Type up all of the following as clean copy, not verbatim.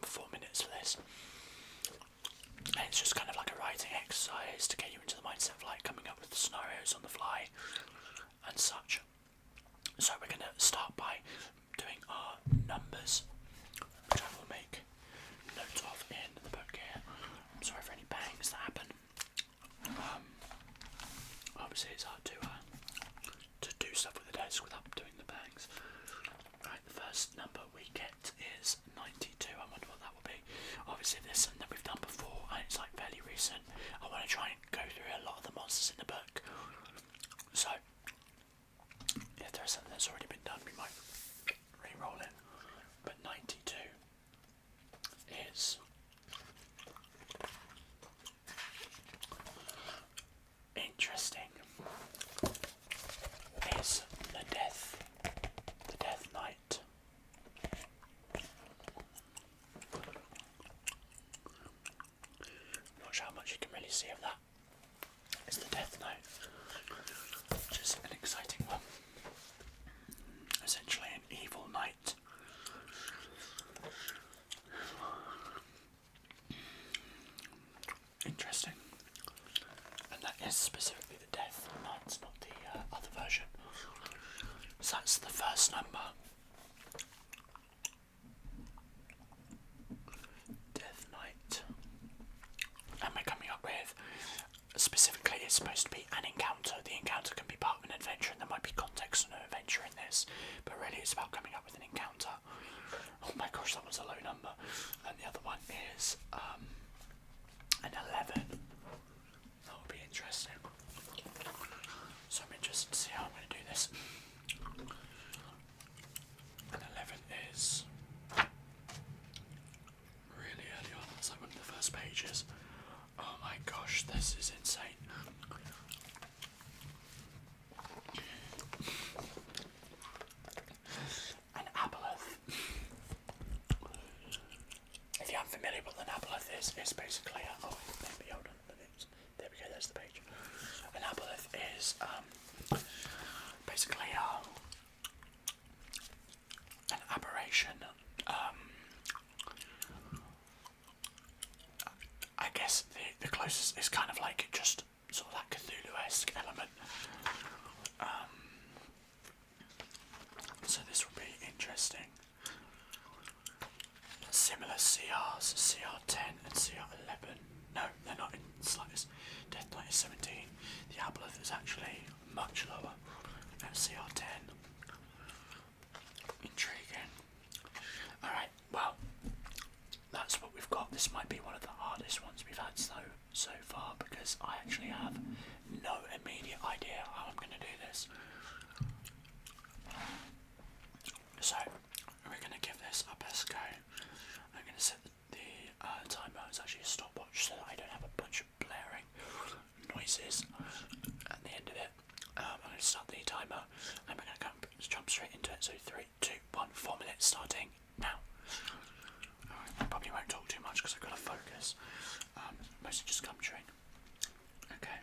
4 minutes for this. And it's just kind of like a writing exercise to get you into the mindset of like coming up with scenarios on the fly and such. So we're going to start by doing our numbers, which I will make notes of in the book here. I'm sorry for any bangs that happen. Obviously it's hard to do stuff with the desk without doing the bangs. Right, the first number we get is 92. I wonder what that will be. Obviously this is something that we've done before and it's like fairly recent. I want to try and go through a lot of the monsters in the book. So if there's something that's already been done, we might re-roll it. But 92 is interesting. Is the Death Knight. Not sure how much you can really see of that. It's the Death Knight, which is an exciting one. Essentially an evil knight. Interesting. And that is specifically the Death Knight, not the other version. So that's the first number. Death Knight. And we're coming up with, specifically it's supposed to be an encounter. The encounter can be part of an adventure and there might be context and an adventure in this, but really it's about coming up with an encounter. Oh my gosh, that was a low number. And the other one is an 11. That would be interesting. So I'm interested to see how I'm going to do this. An 11 is really early on. It's like one of the first pages. Oh my gosh, this is insane. An aboleth. If you aren't familiar with what an aboleth is, it's basically maybe hold on. There we go, there's the page. An aboleth is basically an aberration. I guess the closest is kind of like just sort of that Cthulhu-esque element. So this will be interesting. Similar CRs, CR10 and CR11. No, they're not in the slightest. Death Knight is 17. The aboleth is actually much lower at CR10. Intriguing. Alright, well, that's what we've got. This might be one of the hardest ones we've had so far because I actually have no immediate idea how I'm going to do this. So, we're going to give this our best go. I'm going to set the timer as actually a stopwatch so that I don't have a bunch of blaring noises at the end of it. I'm going to start the timer and we're going to jump straight into it. So 3, 2, 1, 4 minutes starting now. Alright, I probably won't talk too much because I've got to focus. Mostly just gum chewing. Okay.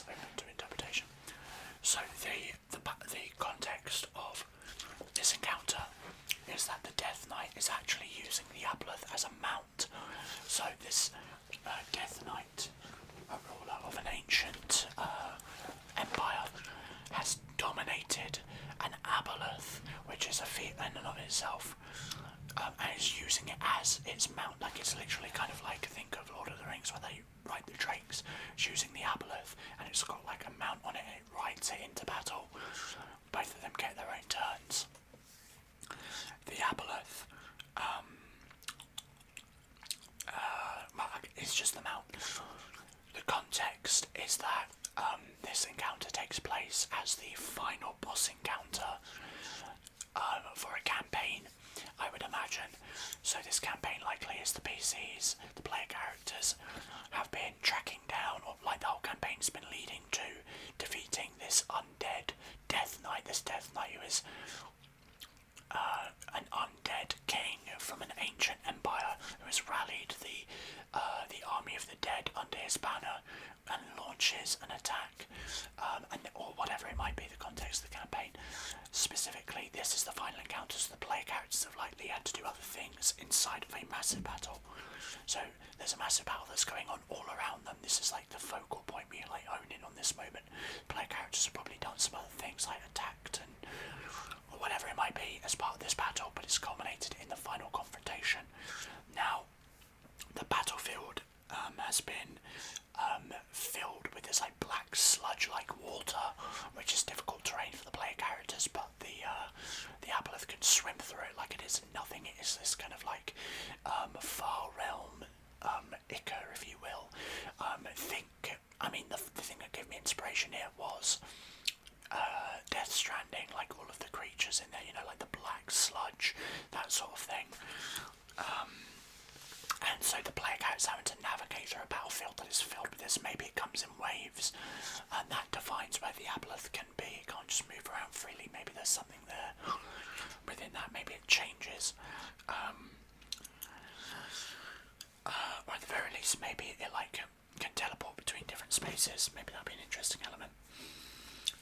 open to interpretation. So the context of this encounter is that the Death Knight is actually using the aboleth as a mount. So this Death Knight, a ruler of an ancient empire, has dominated an aboleth, which is a feat in and of itself, and is using it as its mount. Like, it's literally kind of like, think of Lord of the Rings where they ride the drakes. It's using the aboleth, and it's got like a mount on it, and it rides it into battle. Both of them get their own turns. The aboleth, it's just the mount. The context is that this encounter takes place as the final boss encounter for a campaign, I would imagine. So this campaign likely is the PCs, the player characters, have been tracking down, or like the whole campaign's been leading to defeating this undead Death Knight. This Death Knight who is an undead king from an ancient empire who has rallied the army of the dead under his banner and launches an attack, or whatever it might be, the context of the campaign. Specifically, this is the final encounter, so the player characters have likely had to do other things inside of a massive battle. So there's a massive battle that's going on all around them. This is like the focal point. We like hone in on this moment. Player characters have probably done some other things like attacked and or whatever it might be as part of this battle, but it's culminated in the final confrontation. Now, the battlefield has been filled with this like black sludge-like water, which is difficult terrain for the player characters, but the aboleth can swim through it like it is nothing. It is this kind of like far realm ichor, if you will. The thing that gave me inspiration here was Death Stranding, like all of the creatures in there, you know, like the black sludge, that sort of thing. And so the player character's having to navigate through a battlefield that is filled with this. Maybe it comes in waves, and that defines where the aboleth can be. It can't just move around freely. Maybe there's something there within that. Maybe it changes. Or at the very least, maybe it like can teleport between different spaces. Maybe that'd be an interesting element.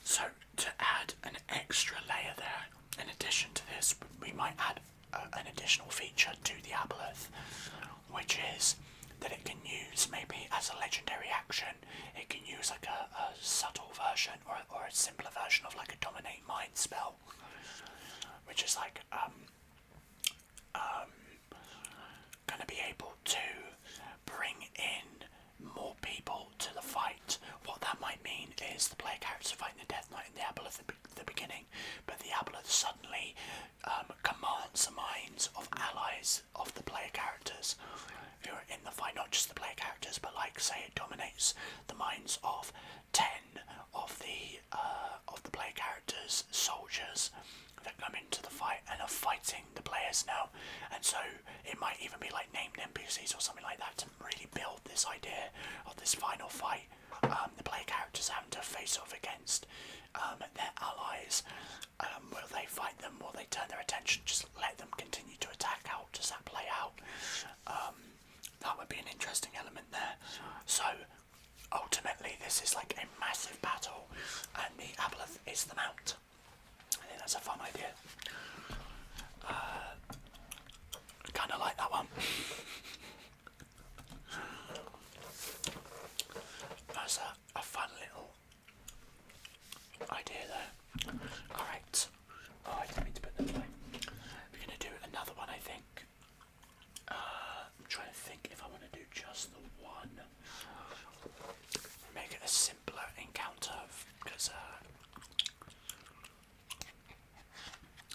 So to add an extra layer there, in addition to this, we might add an additional feature to the aboleth, which is that it can use, maybe as a legendary action, it can use like a subtle version or a simpler version of like a dominate mind spell, which is like gonna be able to bring in more people to the fight. What that might mean is the player characters fighting the Death Knight and the aboleth at the beginning, but the aboleth suddenly commands the minds of allies of the player characters who are in the fight. Not just the player characters, but like say it dominates the minds of 10 of the player characters' soldiers that come into the fight and are fighting the players now. And so it might even be like named NPCs or something like that to really build this idea of this final fight. The player characters having to face off against their allies. Will they fight them? Will they turn their attention? Just let them continue to attack? How does that play out? That would be an interesting element there. So ultimately this is like a massive battle and the aboleth is the mount. I think that's a fun idea. Kind of like that one. That's a fun little idea there. Alright. Oh, I didn't mean to put them away. We're going to do another one, I think. I'm trying to think if I want to do just the one. Make it a simpler encounter, because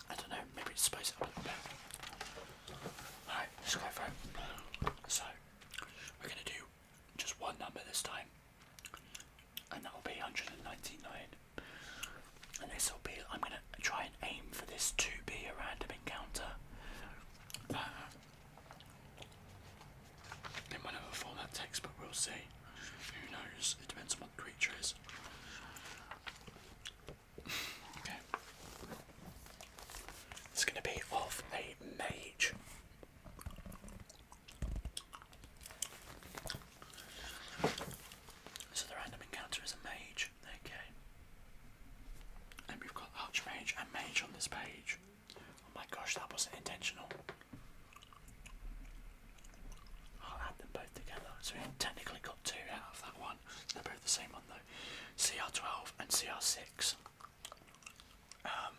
I don't know, maybe spice it up a little bit. Alright, let's go for it. So, we're going to do just one number this time, and that will be 199. And this will be, I'm going to try and aim for this to be a random encounter. In whatever form that takes, but we'll see. Who knows? It depends on what the creature is. Okay. It's going to be of a mage. So the random encounter is a mage. this page. Oh my gosh, that wasn't intentional. I'll add them both together. So we technically got 2 out of that one. They're both the same one though. CR12 and CR6. Oh,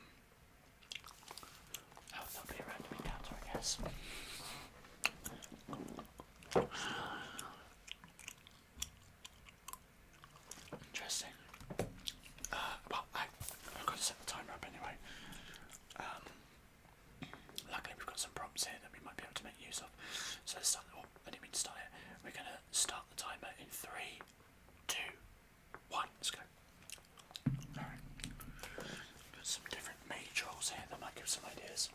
that'll be a random encounter, I guess. Interesting. Well, I've got to set the timer up anyway. Luckily we've got some prompts here that we might be able to make use of. So let's start. Oh, I didn't mean to start it. We're going to start the timer in 3, 2, 1. Let's go. Alright. Got some different mage rolls here that might give some ideas.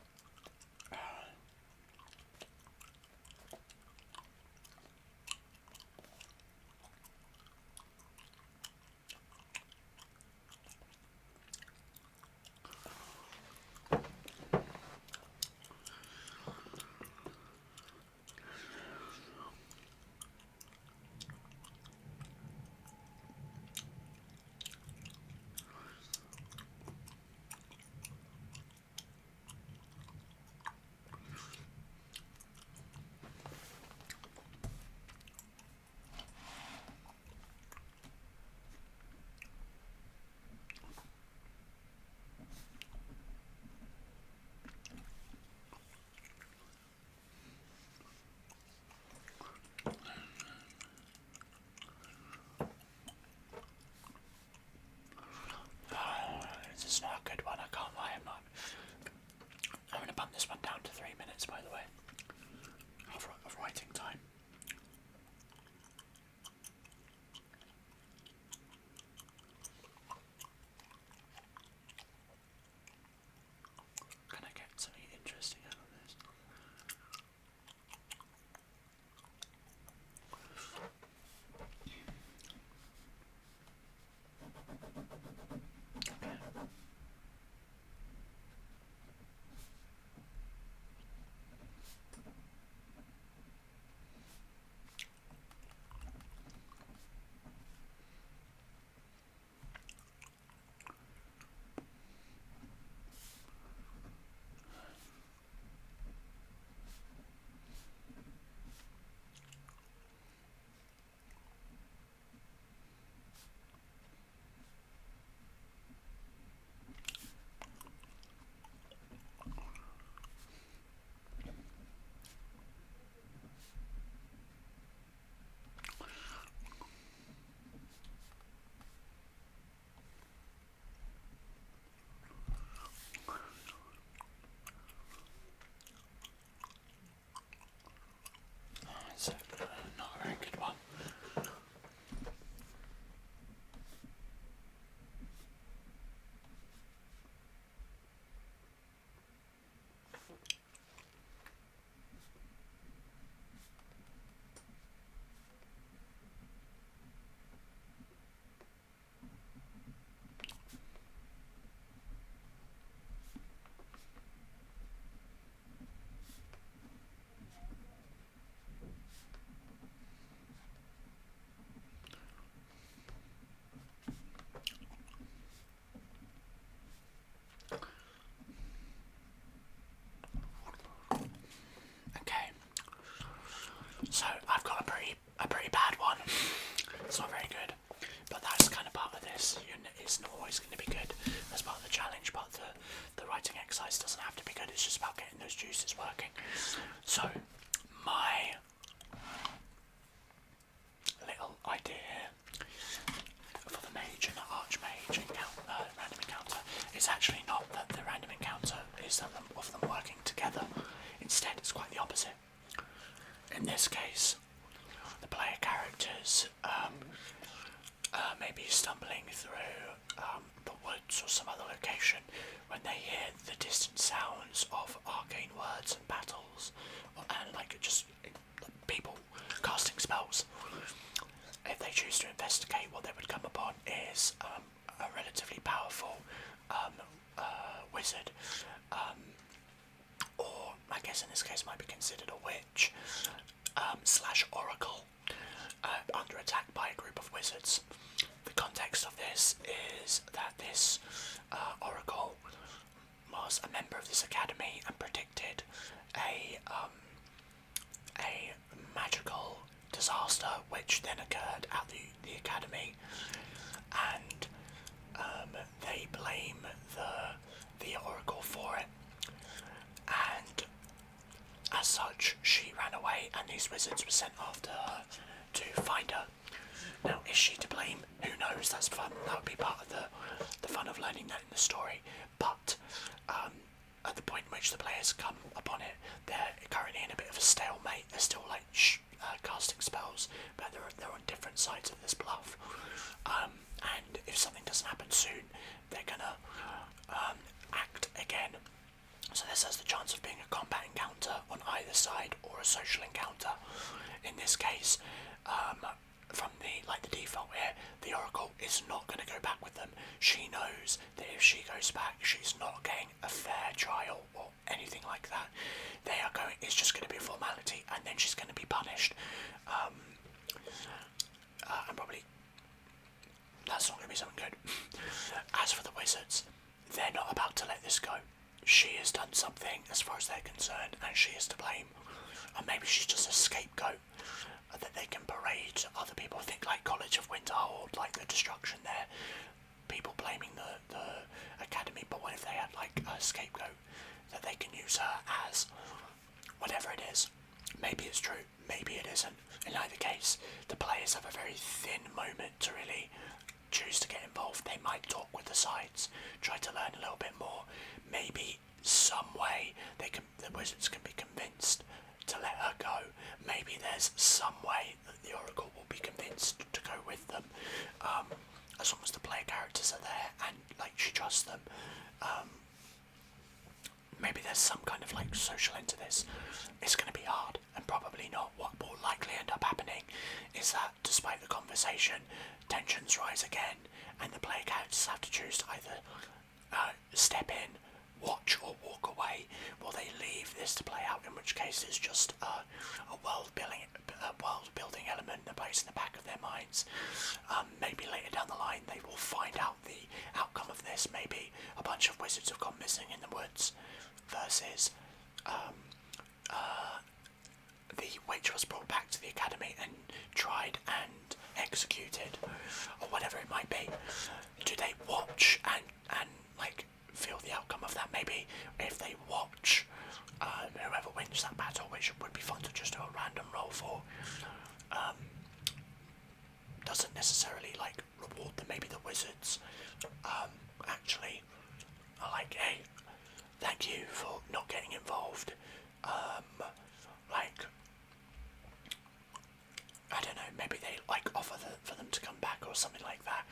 This is not a good one, I can't lie, I'm not. I'm going to bump this one down to 3 minutes, by the way, of writing time. Can I get something interesting out of this? Okay. It's not a very good one. So I've got a pretty bad one. It's not very good, but that's kind of part of this. It's not always going to be good. That's part of the challenge. But the writing exercise doesn't have to be good. It's just about getting those juices working. So my little idea here for the mage and the archmage random encounter is actually not that the random encounter is of them working together. Instead, it's quite the opposite. In this case, the player characters may be stumbling through the woods or some other location when they hear the distant sounds of arcane words and battles, and like just people casting spells. If they choose to investigate, what they would come upon is a relatively powerful wizard, or I guess in this case might be considered a witch, slash oracle, under attack by a group of wizards. The context of this is that this oracle was a member of this academy and predicted a magical disaster which then occurred at the academy, and they blame the Oracle for it, and as such she ran away and these wizards were sent after her to find her. Now, is she to blame? Who knows? That's fun. That would be part of the fun of learning that in the story. But at the point in which the players come upon it, they're currently in a bit of a stalemate. They're still like casting spells, but they're on different sides of this bluff. And if something doesn't happen soon, they're gonna act again. So this has the chance of being a combat encounter on either side or a social encounter. In this case, from the default here, the Oracle is not going to go back with them. She knows that if she goes back, she's not getting a fair trial or anything like that. It's just going to be a formality, and then she's going to be punished. And probably that's not going to be something good. As for the wizards, they're not about to let this go. She has done something as far as they're concerned, and she is to blame. And maybe she's just a scapegoat that they can parade to other people. Think like College of Winterhold, like the destruction there. People blaming the academy, but what if they had like a scapegoat that they can use her as? Whatever it is. Maybe it's true, maybe it isn't. In either case, the players have a very thin moment to really choose to get involved. They might talk with the sides, try to learn a little bit more. Maybe some way the wizards can be convinced to let her go. Maybe there's some way that the Oracle will be convinced to go with them, as long as the player characters are there and like she trusts them. Maybe there's some kind of like social into this. It's going to be hard and probably not. What will likely end up happening is that despite the conversation, tensions rise again and the player characters have to choose to either step in, watch or walk away. Will they leave this to play out, in which case it's just a world building element that plays in the back of their minds. Maybe later down the line they will find out the outcome of this. Maybe a bunch of wizards have gone missing in the woods versus the witch was brought back to the academy and tried and executed, or whatever it might be. Do they watch and like feel the outcome of that? Maybe if they watch whoever wins that battle, which would be fun to just do a random roll for, doesn't necessarily like reward them. Maybe the wizards actually are like, hey, thank you for not getting involved. Like, I don't know, maybe they like offer for them to come back or something like that.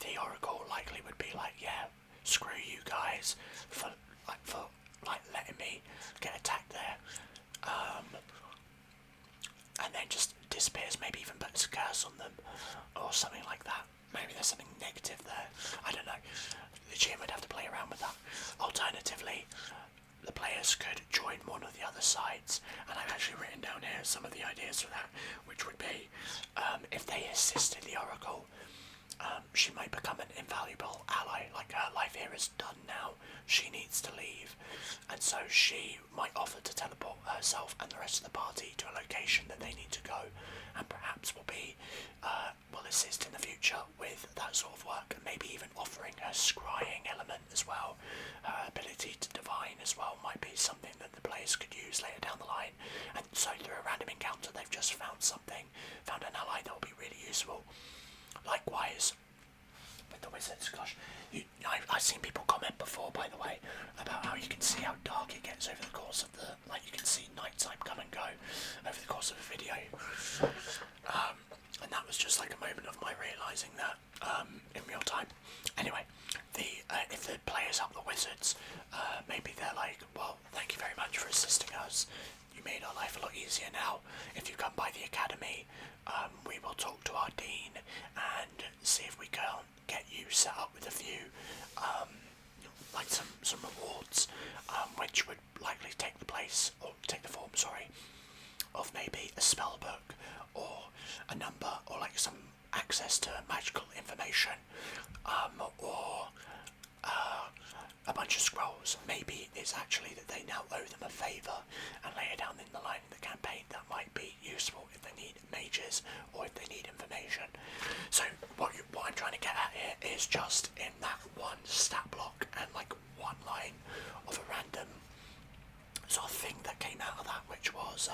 The Oracle likely would be like, yeah, screw you guys for letting me get attacked there, and then just disappears. Maybe even puts a curse on them or something like that. Maybe there's something negative there. I don't know. The GM would have to play around with that. Alternatively, the players could join one of the other sides, and I've actually written down here some of the ideas for that, which would be if they assisted the Oracle, she might become an invaluable ally. Like, her life here is done now, she needs to leave, and so she might offer to teleport herself and the rest of the party to a location that they need to go, and perhaps will assist in the future with that sort of work, and maybe even offering her scrying element as well. Her ability to divine as well might be something that the players could use later down the line, and so through a random encounter they've just found an ally that will be really useful. Likewise, with the wizards, gosh, I've seen people comment before, by the way, about how you can see how dark it gets over the course of you can see nighttime come and go over the course of a video. And that was just like a moment of my realising that in real time. Anyway, if the players help the wizards, maybe they're like, well, thank you very much for assisting us. You made our life a lot easier now. If you come by the academy, we will talk to our dean and see if we can get you set up with a few, like some rewards, which would likely take the form, of maybe a spell book or a number, or like some access to magical information, or a bunch of scrolls. Maybe is actually that they now owe them a favour, and later down in the line in the campaign that might be useful if they need mages or if they need information. So what I'm trying to get at here is just in that one stat block and like one line of a random sort of thing that came out of that, which was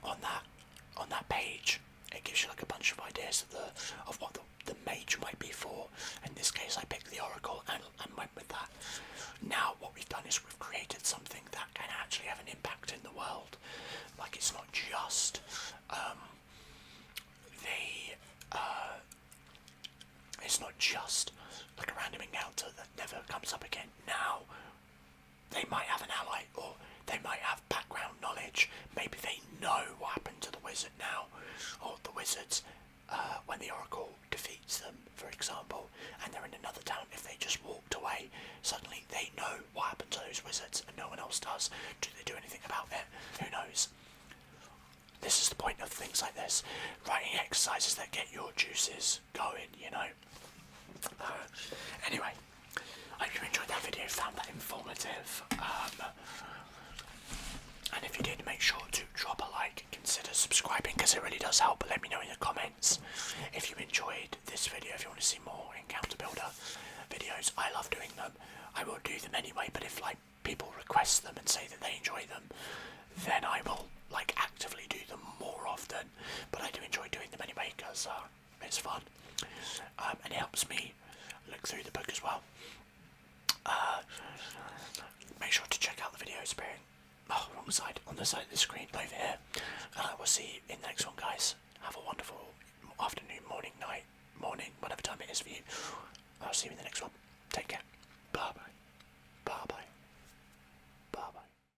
on that page. It gives you like a bunch of ideas of what the mage might be for. In this case, I picked the oracle and went with that. Now, what we've done is we've created something that can actually have an impact in the world. Like, it's not just it's not just like a random encounter that never comes up again. Now, they might have an ally, or they might have background knowledge. Maybe they know what happened to the wizard now, or the wizards when the oracle defeats them, for example, and they're in another town. If they just walked away, suddenly they know what happened to those wizards and no one else does. Do they do anything about it? Who knows? This is the point of things like this, writing exercises that get your juices going, you know. Anyway, I hope you enjoyed that video, found that informative, and if you did, make sure to drop a like, consider subscribing because it really does help. Let me know in the comments if you enjoyed this video, if you want to see more encounter builder videos. I love doing them, I will do them anyway, but if like people request them and say that they enjoy them, then I will like actively do them more often. But I do enjoy doing them anyway because it's fun, and it helps me look through the book as well. Make sure to check out the videos appearing wrong side, on the side of the screen over here, and I will see you in the next one, guys. Have a wonderful afternoon, morning, night, morning, whatever time it is for you. I'll see you in the next one.